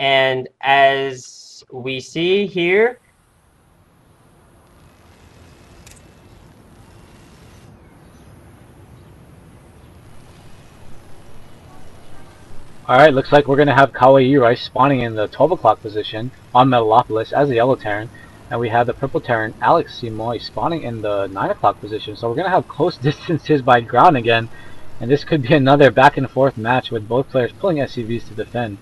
And as we see here, Alright, looks like we're going to have KawaiiRice spawning in the 12 o'clock position on Metalopolis as the yellow Terran. And we have the purple Terran, AlexCMoi, spawning in the 9 o'clock position. So we're going to have close distances by ground again. And this could be another back and forth match with both players pulling SCVs to defend.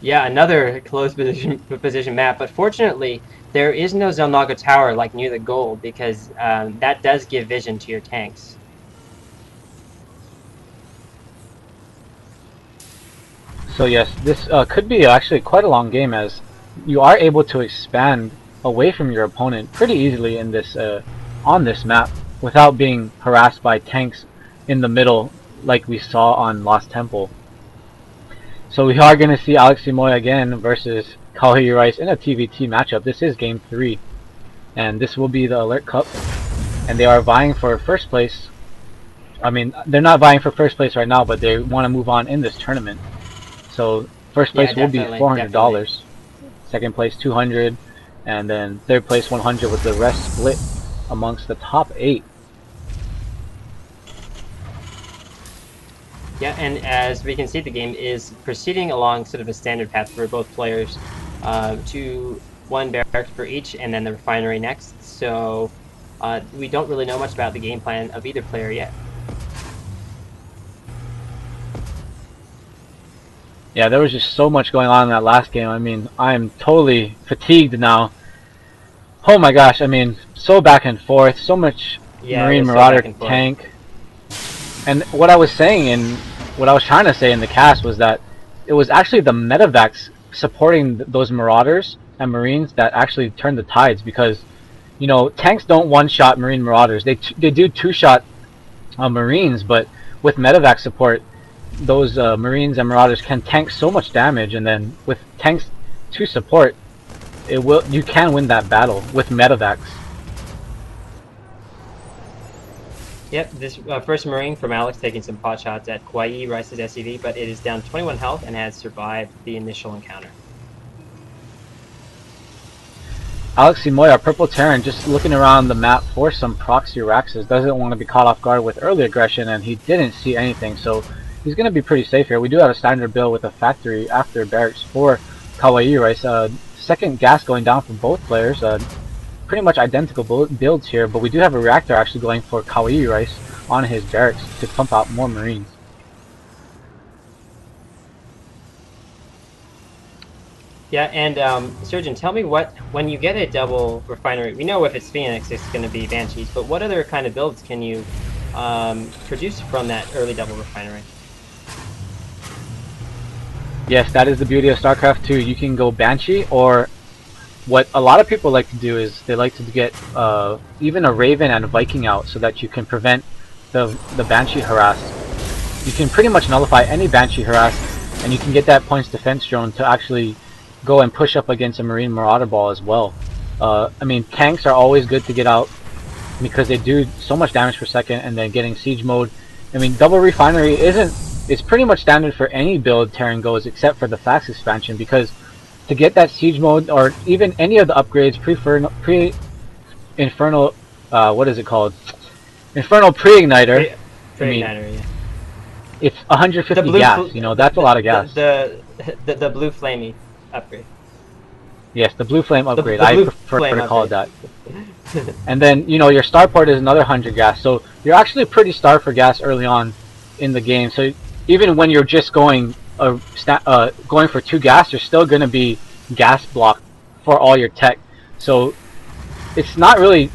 yeah, another close position map. But fortunately, there is no Zelnaga Tower like near the goal, because that does give vision to your tanks. So yes, this could be actually quite a long game, as you are able to expand away from your opponent pretty easily in this on this map without being harassed by tanks in the middle like we saw on Lost Temple. So we are going to see AlexCMoi again versus KawaiiRice in a TVT matchup. This is game 3, and this will be the Alert Cup, and they are vying for first place. I mean, they're not vying for first place right now, but they want to move on in this tournament. So first place will be $400, second place $200, and then third place $100, with the rest split amongst the top 8. Yeah, and as we can see, the game is proceeding along sort of a standard path for both players, to one barracks for each, and then the refinery next. So we don't really know much about the game plan of either player yet. Yeah, there was just so much going on in that last game. I mean, I'm totally fatigued now. Oh my gosh, I mean, so back and forth, so much Marine Marauder tank. And what I was saying, and what I was trying to say in the cast, was that it was actually the medevacs supporting those Marauders and Marines that actually turned the tides, because, you know, tanks don't one-shot Marine Marauders. They do two-shot Marines, but with medevac support, those Marines and Marauders can tank so much damage, and then with tanks to support, you can win that battle with medevacs. Yep, this first Marine from Alex taking some pot shots at KawaiiRice's SCV, but it is down 21 health and has survived the initial encounter. AlexCMoi, our purple Terran, just looking around the map for some proxy Raxes, doesn't want to be caught off guard with early aggression, and he didn't see anything, so he's going to be pretty safe here. We do have a standard build with a factory after barracks for KawaiiRice. Second gas going down for both players. Pretty much identical builds here, but we do have a reactor actually going for KawaiiRice on his barracks to pump out more Marines. Yeah, and Surgeon, tell me when you get a double refinery, we know if it's Phoenix, it's going to be Banshees, but what other kind of builds can you produce from that early double refinery? Yes, that is the beauty of StarCraft 2. You can go Banshee, or what a lot of people like to do is they like to get even a Raven and a Viking out, so that you can prevent the Banshee harass. You can pretty much nullify any Banshee harass, and you can get that points defense drone to actually go and push up against a Marine Marauder ball as well. I mean, tanks are always good to get out because they do so much damage per second, and then getting siege mode. I mean, double refinery it's pretty much standard for any build Terran goes, except for the Fax expansion, because to get that siege mode, or even any of the upgrades, Infernal, what is it called? Infernal Pre-Igniter. Pre-Igniter, yeah. It's 150 gas, you know, that's a lot of gas. The blue flamey upgrade. Yes, the blue flame upgrade. I prefer to call it that. And then, you know, your starport is another 100 gas, so you're actually pretty starved for gas early on in the game. So even when you're just going for 2 gas, you're still going to be gas blocked for all your tech. So it's not really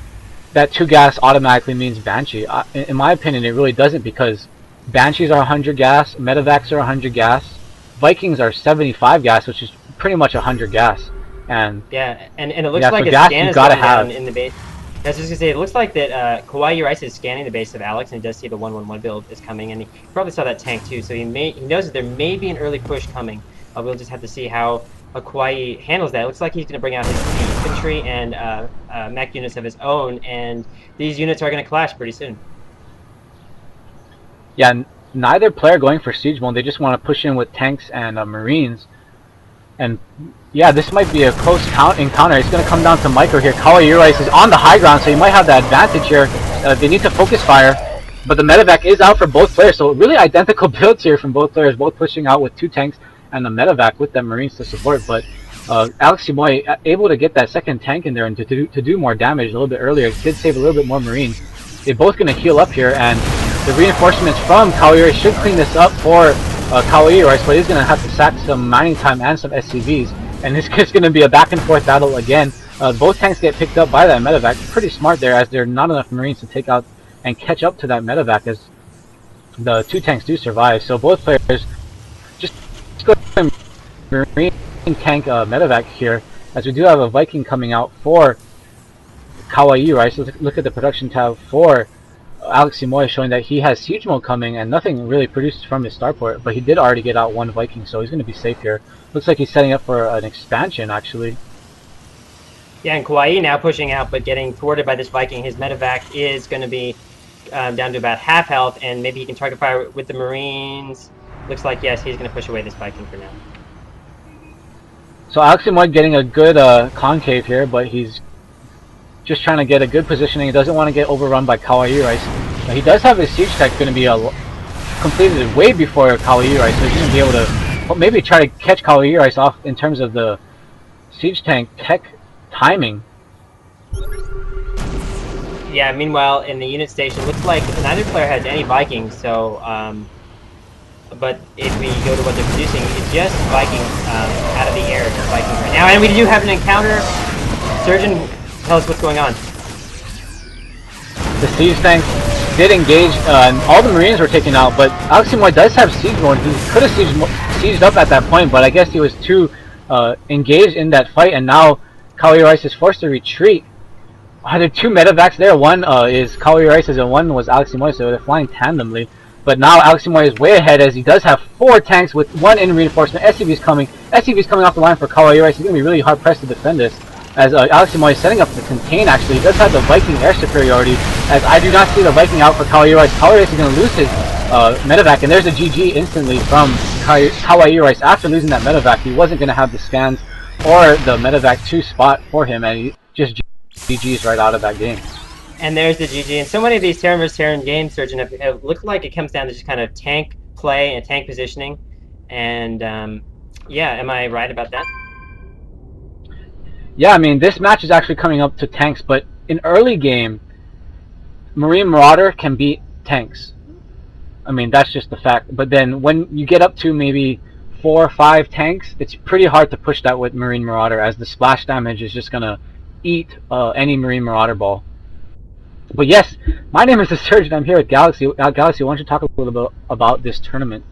that 2 gas automatically means Banshee. In my opinion, it really doesn't, because Banshees are 100 gas, medevacs are 100 gas, Vikings are 75 gas, which is pretty much 100 gas. And yeah, and it looks like a scan is going down in the base. I was just gonna say, it looks like that KawaiiRice is scanning the base of Alex, and he does see the 111 build is coming, and he probably saw that tank too, so he knows that there may be an early push coming. We'll just have to see how Kawhi handles that. It looks like he's gonna bring out his infantry and mech units of his own, and these units are gonna clash pretty soon. Yeah, neither player going for siege mode. They just want to push in with tanks and Marines. And yeah, this might be a close encounter. It's going to come down to Micro here. KawaiiRice is on the high ground, so he might have the advantage here. They need to focus fire, but the medevac is out for both players. So really identical builds here from both players, both pushing out with 2 tanks and the medevac with the Marines to support. But AlexCMoi able to get that second tank in there and to do more damage a little bit earlier. Did save a little bit more Marines. They're both going to heal up here, and the reinforcements from KawaiiRice should clean this up for KawaiiRice, but he's going to have to sack some mining time and some SCVs, and it's just going to be a back and forth battle again. Both tanks get picked up by that medevac. Pretty smart there, as there are not enough Marines to take out and catch up to that medevac, as the 2 tanks do survive. So both players just go Marine tank medevac here, as we do have a Viking coming out for KawaiiRice. Let's look at the production tab for AlexCMoi, showing that he has siege mode coming and nothing really produced from his starport, but he did already get out 1 Viking, so he's going to be safe here. Looks like he's setting up for an expansion, actually. Yeah, and Kauai now pushing out, but getting thwarted by this Viking. His medevac is going to be down to about half health, and maybe he can target fire with the Marines. Looks like, yes, he's going to push away this Viking for now. So AlexCMoi getting a good concave here, but he's just trying to get a good positioning. He doesn't want to get overrun by KawaiiRice. He does have his siege tech going to be completed way before KawaiiRice, so he's going to be able to maybe try to catch KawaiiRice off in terms of the siege tank tech timing. Yeah, meanwhile, in the unit station, looks like neither player has any Vikings, so, but if we go to what they're producing, it's just Vikings out of the air, just Vikings right now. And we do have an encounter. Surgeon, tell us what's going on. The siege tank did engage, and all the Marines were taken out, but AlexCMoi does have siege mode. He could have sieged up at that point, but I guess he was too engaged in that fight, and now KawaiiRice is forced to retreat. Are there 2 medevacs there? One is KawaiiRice's and one was AlexCMoi, so they're flying tandemly. But now AlexCMoi is way ahead, as he does have 4 tanks with 1 in reinforcement. SCV's coming off the line for KawaiiRice. He's going to be really hard pressed to defend this, as AlexCMoi is setting up to contain. Actually, he does have the Viking air superiority, as I do not see the Viking out for KawaiiRice. KawaiiRice is going to lose his medevac, and there's a GG instantly from KawaiiRice. After losing that medevac, he wasn't going to have the scans or the medevac 2 spot for him, and he just GG's right out of that game. And there's the GG. And so many of these Terran vs. Terran games, Surgeon, have looked like it comes down to just kind of tank play and tank positioning. And yeah, am I right about that? Yeah, I mean, this match is actually coming up to tanks, but in early game, Marine Marauder can beat tanks. I mean, that's just the fact. But then when you get up to maybe 4 or 5 tanks, it's pretty hard to push that with Marine Marauder, as the splash damage is just going to eat any Marine Marauder ball. But yes, my name is the Surgeon. I'm here with Galaxy. Galaxy, why don't you talk a little bit about this tournament?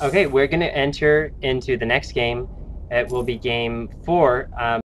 Okay, we're going to enter into the next game. It will be game 4.